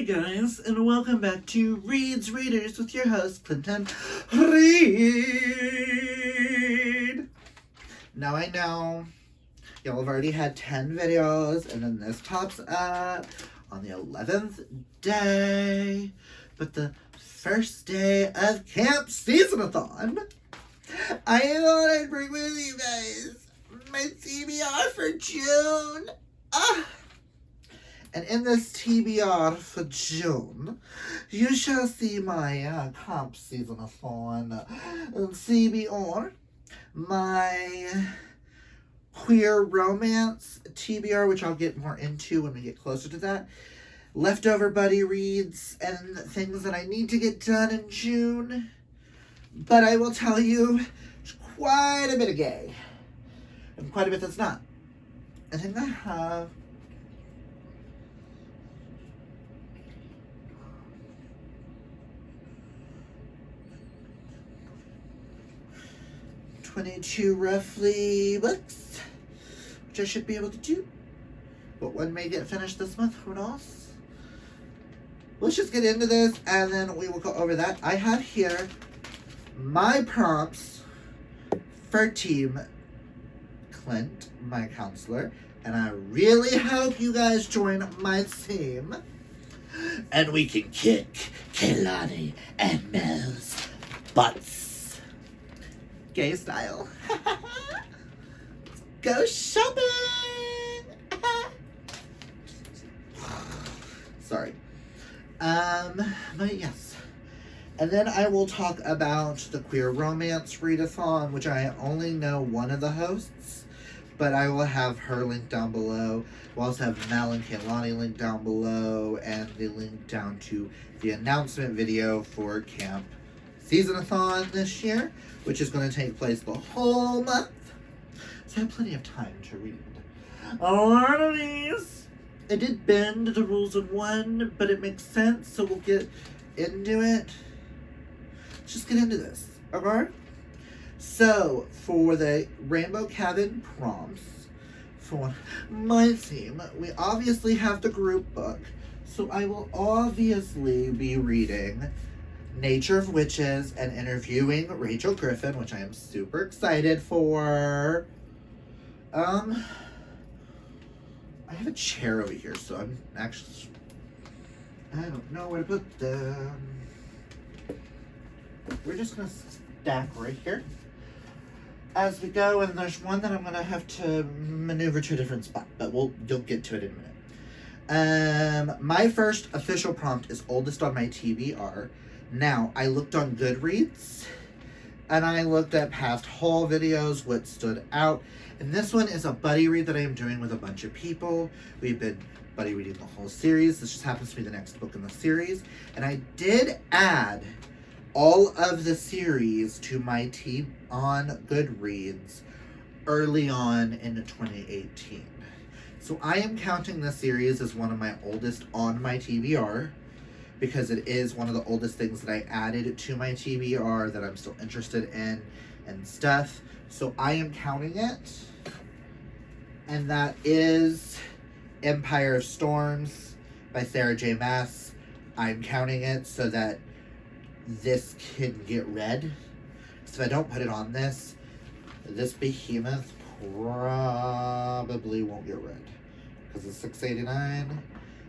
Hey guys, and welcome back to Reads Readers with your host, Clinton Reed. Now I know y'all have already had 10 videos, and then this pops up on the 11th day, but the first day of Camp Seasonathon, I thought I'd bring with you guys my TBR for June. And in this TBR for June, you shall see my Camp Seasonathon TBR, my queer romance TBR, which I'll get more into when we get closer to that, leftover buddy reads, and things that I need to get done in June. But I will tell you, there's quite a bit of gay, and quite a bit that's not. I think I have 22 roughly books, which I should be able to do. But one may get finished this month, who knows? Let's just get into this and then we will go over that. I have here my prompts for Team Clint, my counselor, and I really hope you guys join my team and we can kick Kehlani and Mel's butts. Gay style. Go shopping! Sorry. But yes. And then I will talk about the queer romance readathon, which I only know one of the hosts, but I will have her link down below. We'll also have Mel and Kehlani link down below, and the link down to the announcement video for Camp Seasonathon this year, which is going to take place the whole month. So I have plenty of time to read a lot of these. I did bend the rules of one, but it makes sense, so we'll get into it. Let's just get into this, okay? So, for the Rainbow Cabin prompts, for my team, we obviously have the group book, so I will obviously be reading Nature of Witches and interviewing Rachel Griffin, which I am super excited for. I have a chair over here, so I'm actually, I don't know where to put them. We're just gonna stack right here as we go, and there's one that I'm gonna have to maneuver to a different spot, but you'll get to it in a minute. My first official prompt is oldest on my TBR. Now, I looked on Goodreads, and I looked at past haul videos, what stood out, and this one is a buddy read that I am doing with a bunch of people. We've been buddy reading the whole series. This just happens to be the next book in the series, and I did add all of the series to my team on Goodreads early on in 2018. So I am counting this series as one of my oldest on my TBR, because it is one of the oldest things that I added to my TBR that I'm still interested in and stuff. So I am counting it. And that is Empire of Storms by Sarah J. Maas. I'm counting it so that this can get read. So if I don't put it on this behemoth probably won't get read, because it's $6.89.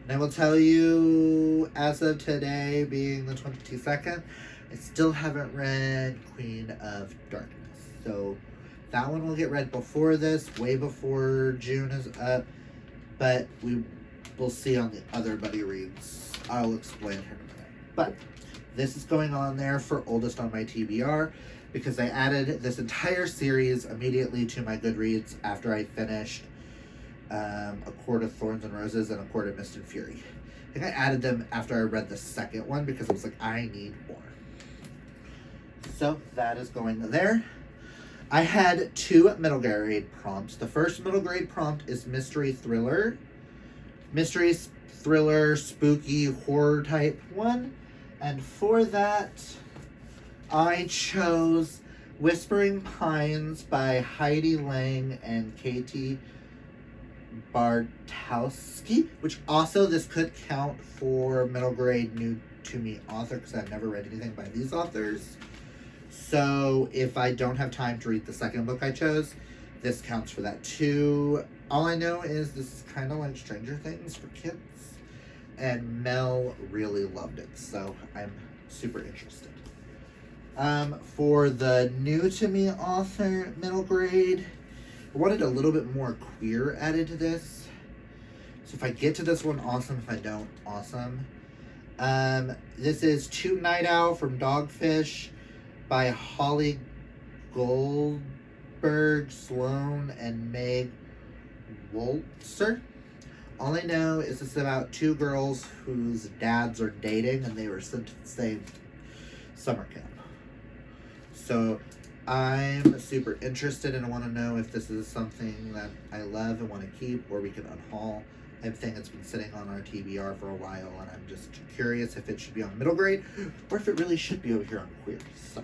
And I will tell you, as of today, being the 22nd, I still haven't read Queen of Darkness. So that one will get read before this, way before June is up. But we'll see on the other buddy reads. I'll explain here in a minute. But this is going on there for oldest on my TBR, because I added this entire series immediately to my Goodreads after I finished A Court of Thorns and Roses and A Court of Mist and Fury. I think I added them after I read the second one, because I was like, I need more. So that is going there. I had 2 middle grade prompts. The first middle grade prompt is mystery thriller, spooky horror type one. And for that, I chose Whispering Pines by Heidi Lang and Katie Bartowski, which also this could count for middle grade new to me author because I've never read anything by these authors. So if I don't have time to read the second book I chose, this counts for that too. All I know is this is kind of like Stranger Things for kids, and Mel really loved it, so I'm super interested. For the new to me author, middle grade, I wanted a little bit more queer added to this. So if I get to this one, awesome. If I don't, awesome. This is To Night Owl from Dogfish by Holly Goldberg Sloan and Meg Woltzer. All I know is it's about two girls whose dads are dating and they were sent to the same summer camp. So I'm super interested and I want to know if this is something that I love and want to keep or we can unhaul. I think it's been sitting on our TBR for a while and I'm just curious if it should be on middle grade or if it really should be over here on queer. So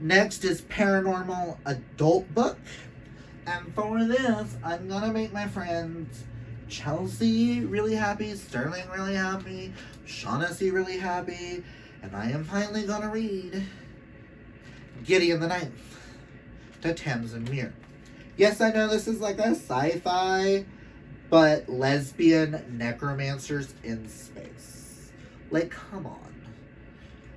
next is paranormal adult book. And for this, I'm gonna make my friends Chelsea really happy, Sterling really happy, Shaughnessy really happy, and I am finally gonna read Gideon the Ninth to Tamsin Muir. Yes, I know this is like a sci-fi, but lesbian necromancers in space. Like, come on.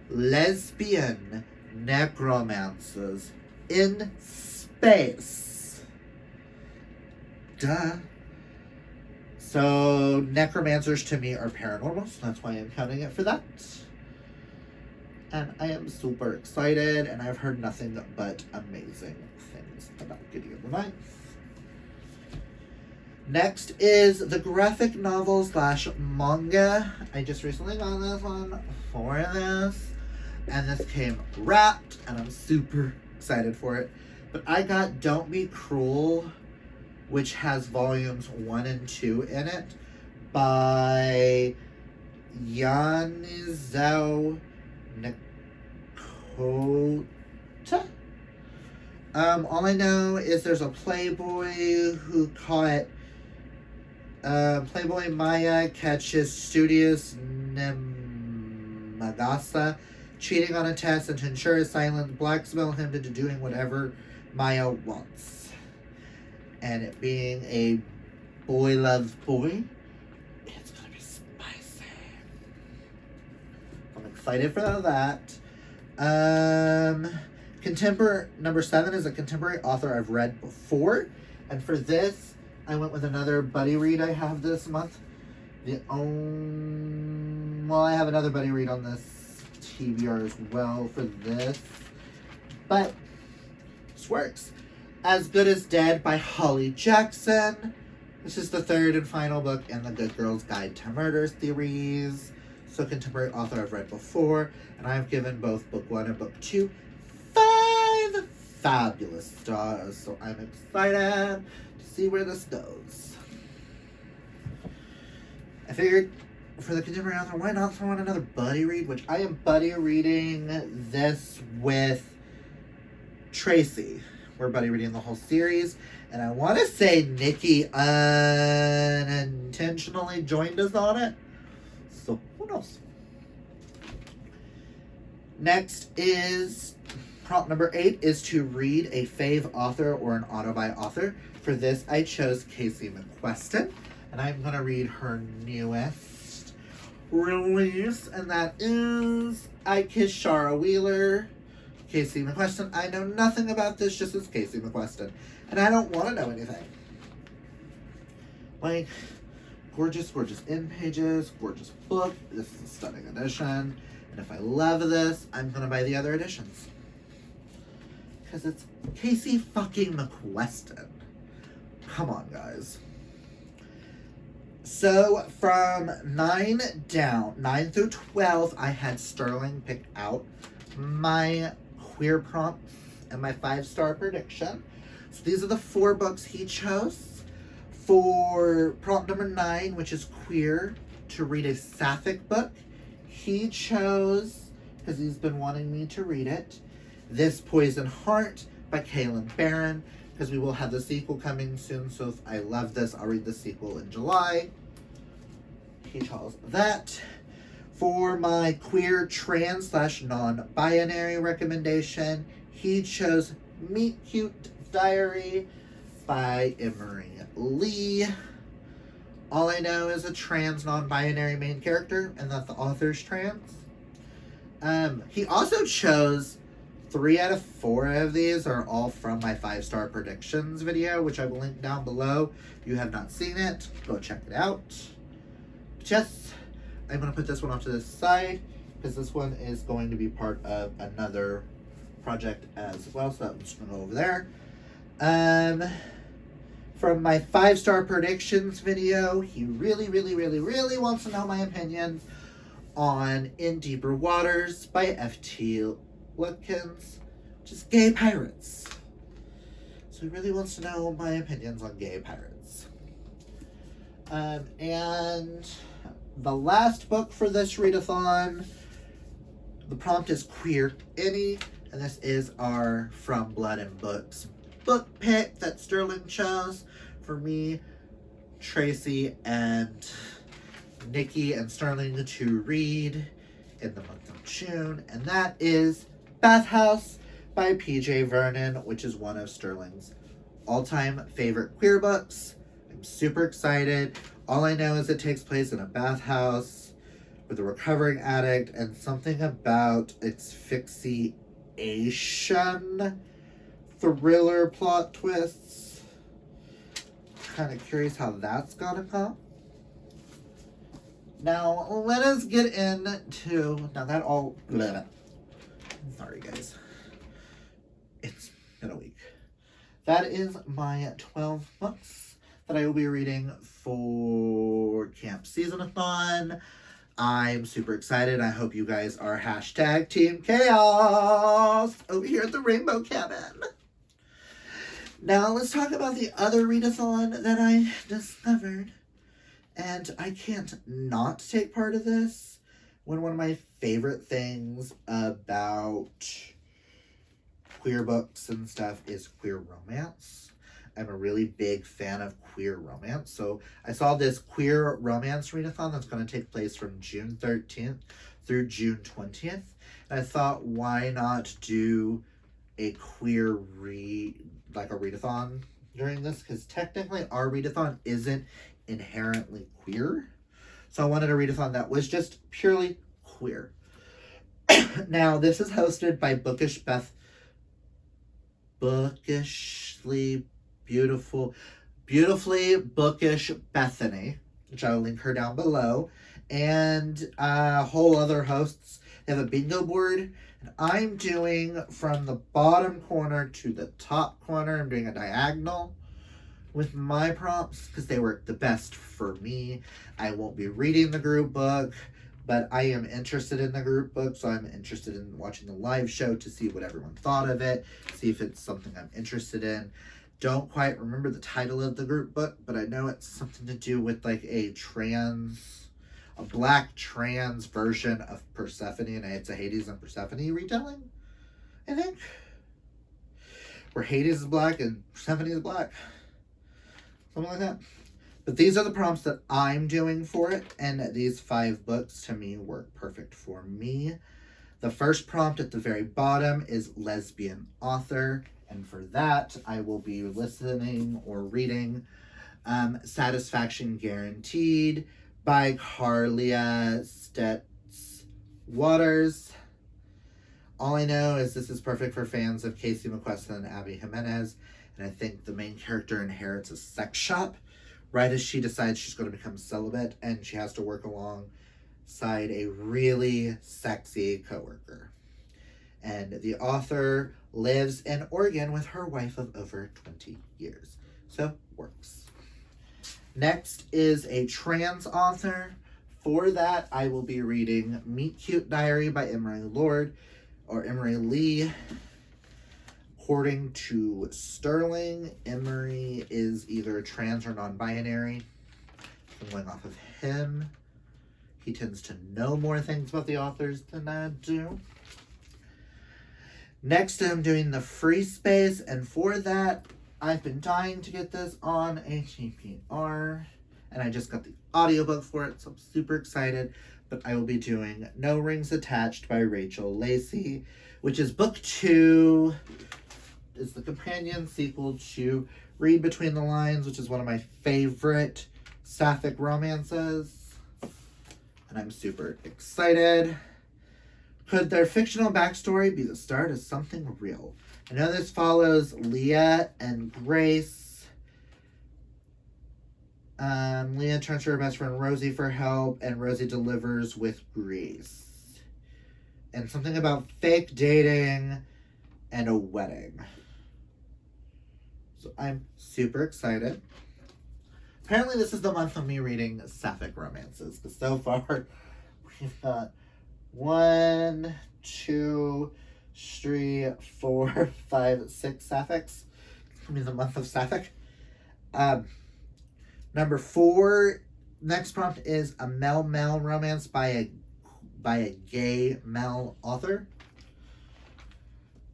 Lesbian necromancers in space. Duh. So, necromancers to me are paranormal, so that's why I'm counting it for that. And I am super excited, and I've heard nothing but amazing things about Gideon the Ninth. Next is the graphic novel / manga. I just recently got this one for this, and this came wrapped, and I'm super excited for it. But I got Don't Be Cruel, which has volumes 1 and 2 in it, by Yanizao Nakota. All I know is there's a Playboy who caught Playboy Maya catches studious Nemagasa cheating on a test, and to ensure his silence, blackmail him into doing whatever Maya wants. And it being a boy loves boy, it's gonna be spicy. I'm excited for that. Contemporary number 7 is a contemporary author I've read before, and for this I went with another buddy read I have this month. I have another buddy read on this TBR as well for this, but this works. As Good as Dead by Holly Jackson. This is the 3rd and final book in the Good Girl's Guide to Murder series. So contemporary author I've read before, and I've given both book 1 and book 2 5 fabulous stars. So I'm excited to see where this goes. I figured for the contemporary author, why not throw in another buddy read, which I am buddy reading this with Tracy. We're buddy reading the whole series, and I want to say Nikki unintentionally joined us on it, so who knows. Next is prompt number 8 is to read a fave author or an auto-buy author. For this, I chose Casey McQueston, and I'm going to read her newest release, and that is I Kiss Shara Wheeler. Casey McQueston. I know nothing about this, just as Casey McQueston. And I don't want to know anything. Like, gorgeous, gorgeous end pages, gorgeous book. This is a stunning edition. And if I love this, I'm going to buy the other editions. Because it's Casey fucking McQueston. Come on, guys. So, from 9 through 12, I had Sterling pick out my queer prompts and my 5-star prediction. So these are the 4 books he chose. For prompt number 9, which is queer, to read a sapphic book, he chose, because he's been wanting me to read it, This Poison Heart by Kaylin Barron. because we will have the sequel coming soon. So if I love this, I'll read the sequel in July. He chose that. For my queer, trans / non-binary recommendation, he chose Meet Cute Diary by Emery Lee. All I know is a trans, non-binary main character, and that the author's trans. He also chose 3 out of 4 of these are all from my 5-star predictions video, which I will link down below. If you have not seen it, go check it out. Just, I'm going to put this one off to the side, because this one is going to be part of another project as well, so I'm just going to go over there. From my 5-star predictions video, he really wants to know my opinion on In Deeper Waters by F.T. Lickens, which is gay pirates. So he really wants to know my opinions on gay pirates. And the last book for this readathon, the prompt is Queer Any, and this is our From Blood and Books book pick that Sterling chose for me, Tracy, and Nikki and Sterling to read in the month of June, and that is Bathhouse by P.J. Vernon, which is one of Sterling's all-time favorite queer books. I'm super excited. All I know is it takes place in a bathhouse with a recovering addict and something about asphyxiation thriller plot twists. Kind of curious how that's gonna come. Now, let us get into... Now, that all... Bleh. Sorry, guys. It's been a week. That is my 12 books that I will be reading for Camp Seasonathon. I'm super excited. I hope you guys are hashtag Team Chaos over here at the Rainbow Cabin. Now, let's talk about the other readathon that I discovered. And I can't not take part of this when one of my favorite things about queer books and stuff is queer romance. I'm a really big fan of queer romance. So I saw this queer romance readathon that's going to take place from June 13th through June 20th. And I thought, why not do a queer readathon during this? Because technically our readathon isn't inherently queer. So I wanted a readathon that was just purely queer. Now, this is hosted by beautifully bookish Bethany, which I will link her down below, and whole other hosts. They have a bingo board, and I'm doing from the bottom corner to the top corner. I'm doing a diagonal with my prompts because they work the best for me. I won't be reading the group book, but I am interested in the group book, so I'm interested in watching the live show to see what everyone thought of it, see if it's something I'm interested in. Don't quite remember the title of the group book, but I know it's something to do with like a black trans version of Persephone, and it's a Hades and Persephone retelling, I think. Where Hades is black and Persephone is black. Something like that. But these are the prompts that I'm doing for it, and these 5 books to me work perfect for me. The first prompt at the very bottom is lesbian author, and for that I will be listening or reading Satisfaction Guaranteed by Carlia Stets Waters. All I know is this is perfect for fans of Casey McQuestion and Abby Jimenez, and I think the main character inherits a sex shop right as she decides she's going to become celibate, and she has to work alongside a really sexy coworker. And the author lives in Oregon with her wife of over 20 years. So, works. Next is a trans author. For that, I will be reading Meet Cute Diary by Emery Lee. According to Sterling, Emery is either trans or non-binary. I'm going off of him. He tends to know more things about the authors than I do. Next, I'm doing the free space, and for that, I've been dying to get this on a TBR, and I just got the audiobook for it, so I'm super excited. But I will be doing No Rings Attached by Rachel Lacey, which is book 2. It's the companion sequel to Read Between the Lines, which is one of my favorite sapphic romances. And I'm super excited. Could their fictional backstory be the start of something real? I know this follows Leah and Grace. Leah turns to her best friend Rosie for help, and Rosie delivers with Grace. And something about fake dating and a wedding. So I'm super excited. Apparently this is the month of me reading sapphic romances, because so far we've got 1, 2, 3, 4, 5, 6 sapphics. I mean, the month of sapphic. Number 4, next prompt is a male romance by a gay male author.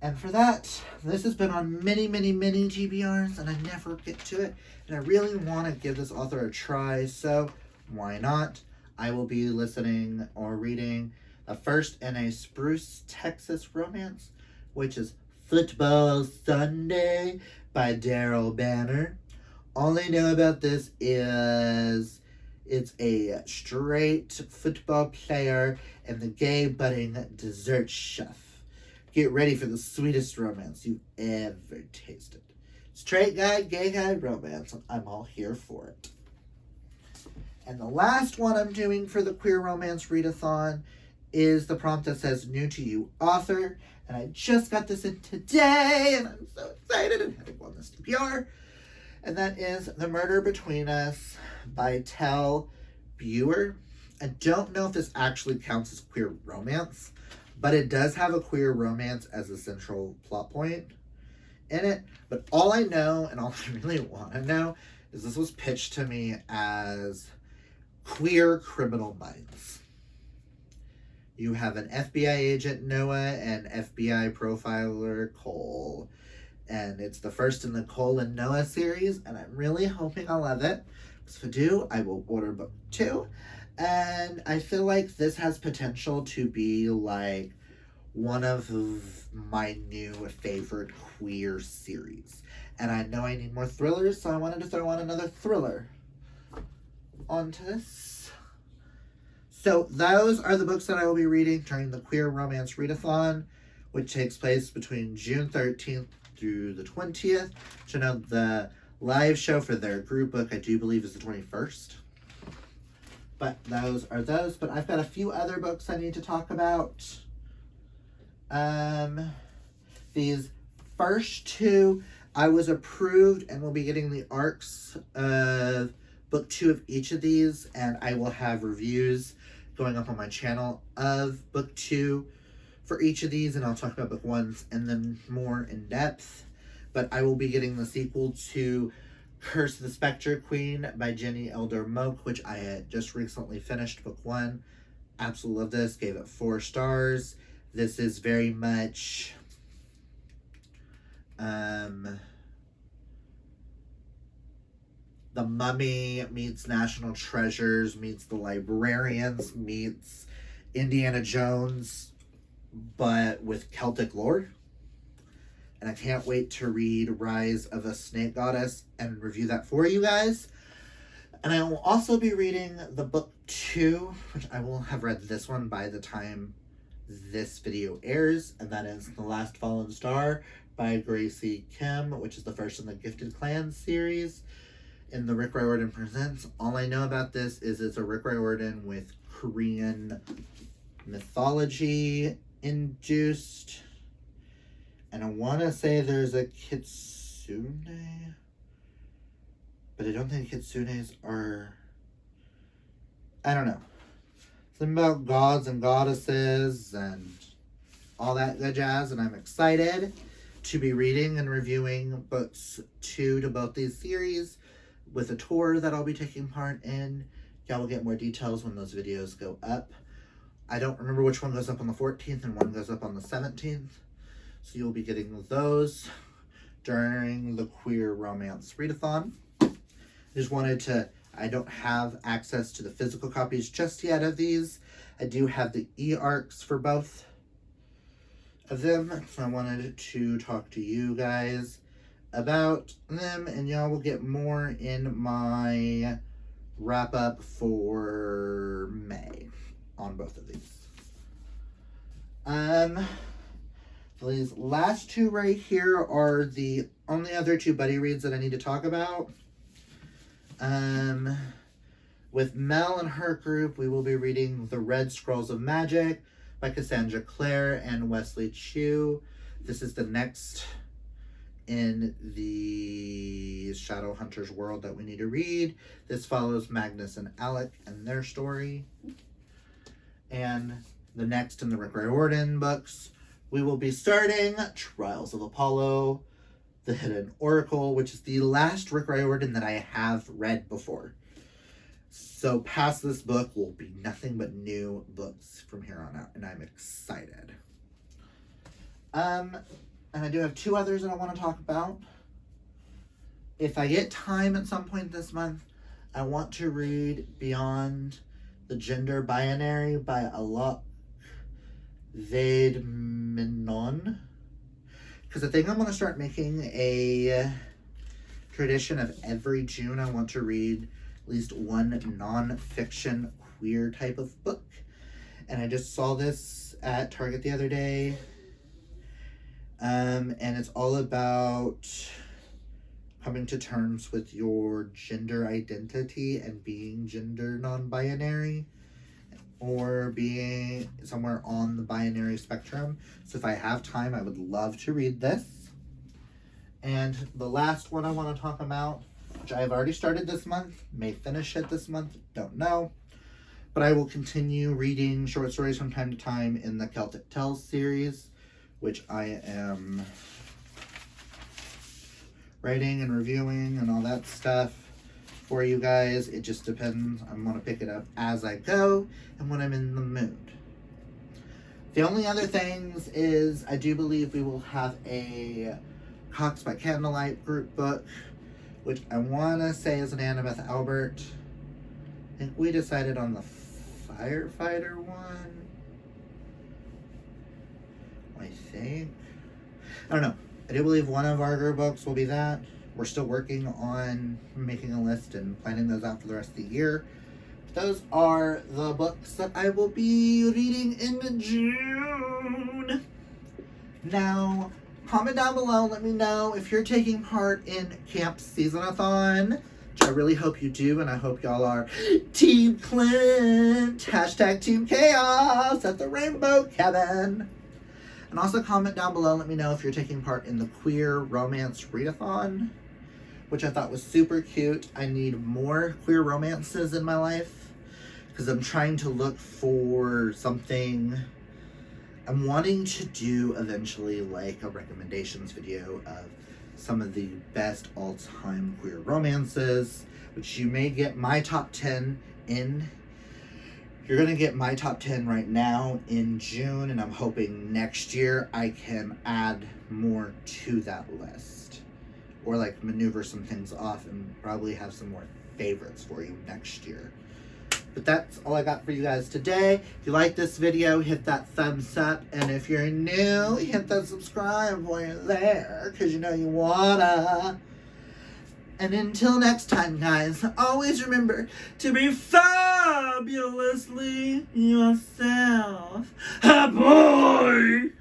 And for that, this has been on many TBRs, and I never get to it. And I really want to give this author a try, so why not? I will be listening or reading the first in a Spruce, Texas romance, which is Football Sunday by Daryl Banner. All I know about this is it's a straight football player and the gay budding dessert chef. Get ready for the sweetest romance you've ever tasted. Straight guy, gay guy romance. I'm all here for it. And the last one I'm doing for the Queer Romance Readathon is the prompt that says New to You Author. And I just got this in today, and I'm so excited and having won this TBR. And that is The Murder Between Us by Tell Buer. I don't know if this actually counts as queer romance, but it does have a queer romance as a central plot point in it. But all I know, and all I really want to know, is this was pitched to me as Queer Criminal Minds. You have an FBI agent, Noah, and FBI profiler, Cole. And it's the first in the Cole and Noah series, and I'm really hoping I'll love it. Because if I do, I will order book 2. And I feel like this has potential to be like one of my new favorite queer series. And I know I need more thrillers, so I wanted to throw on another thriller onto this. So those are the books that I will be reading during the Queer Romance Readathon, which takes place between June 13th through the 20th. So now the live show for their group book, I do believe, is the 21st. But those are those. But I've got a few other books I need to talk about. These first 2, I was approved and will be getting the arcs of book 2 of each of these. And I will have reviews going up on my channel of book 2 for each of these. And I'll talk about book 1s and then more in depth. But I will be getting the sequel to Curse the Spectre Queen by Jenny Elder Moak, which I had just recently finished book 1. Absolutely love this. Gave it 4 stars. This is very much The Mummy meets National Treasures meets The Librarians meets Indiana Jones, but with Celtic lore. And I can't wait to read Rise of a Snake Goddess and review that for you guys. And I will also be reading the book 2, which I will have read this one by the time this video airs, and that is The Last Fallen Star by Gracie Kim, which is the first in the Gifted Clans series in the Rick Riordan Presents. All I know about this is it's a Rick Riordan with Korean mythology induced. And I want to say there's a kitsune, but I don't think kitsunes are, I don't know. Something about gods and goddesses and all that good jazz, and I'm excited to be reading and reviewing books 2 to both these series with a tour that I'll be taking part in. Y'all will get more details when those videos go up. I don't remember which one goes up on the 14th and one goes up on the 17th. So you'll be getting those during the Queer Romance Readathon. Just wanted to, I don't have access to the physical copies just yet of these. I do have the e-arcs for both of them, so I wanted to talk to you guys about them, and y'all will get more in my wrap up for May on both of these. These last two right here are the only other two buddy reads that I need to talk about. With Mel and her group, we will be reading The Red Scrolls of Magic by Cassandra Clare and Wesley Chu. This is the next in the Shadowhunters world that we need to read. This follows Magnus and Alec and their story. And the next in the Rick Riordan books, we will be starting Trials of Apollo, The Hidden Oracle, which is the last Rick Riordan that I have read before. So past this book will be nothing but new books from here on out, and I'm excited. And I do have two others that I want to talk about. If I get time at some point this month, I want to read Beyond the Gender Binary by Alok Vaid-Menon. Because I think I'm going to start making a tradition of every June I want to read at least one non-fiction queer type of book. And I just saw this at Target the other day. And it's all about coming to terms with your gender identity and being gender non-binary, or being somewhere on the binary spectrum. So if I have time, I would love to read this. And the last one I want to talk about, which I have already started this month, may finish it this month, don't know. But I will continue reading short stories from time to time in the Celtic Tales series, which I am writing and reviewing and all that stuff for you guys. It just depends. I'm going to pick it up as I go and when I'm in the mood. The only other things is I do believe we will have a Cox by Candlelight group book, which I want to say is an Annabeth Albert. I think we decided on the firefighter one. I think. I don't know. I do believe one of our group books will be that. We're still working on making a list and planning those out for the rest of the year. Those are the books that I will be reading in June. Now, comment down below. Let me know if you're taking part in Camp Seasonathon, which I really hope you do, and I hope y'all are Team Clint, hashtag Team Chaos at the Rainbow Cabin. And also comment down below, let me know if you're taking part in the Queer Romance Readathon, which I thought was super cute. I need more queer romances in my life because I'm trying to look for something. I'm wanting to do eventually like a recommendations video of some of the best all-time queer romances, which you may get my top 10 in. You're going to get my top 10 right now in June, and I'm hoping next year I can add more to that list. Or like maneuver some things off and probably have some more favorites for you next year. But that's all I got for you guys today. If you like this video, hit that thumbs up. And if you're new, hit that subscribe while you're there, because you know you wanna. And until next time, guys, always remember to be fabulously yourself. Boy!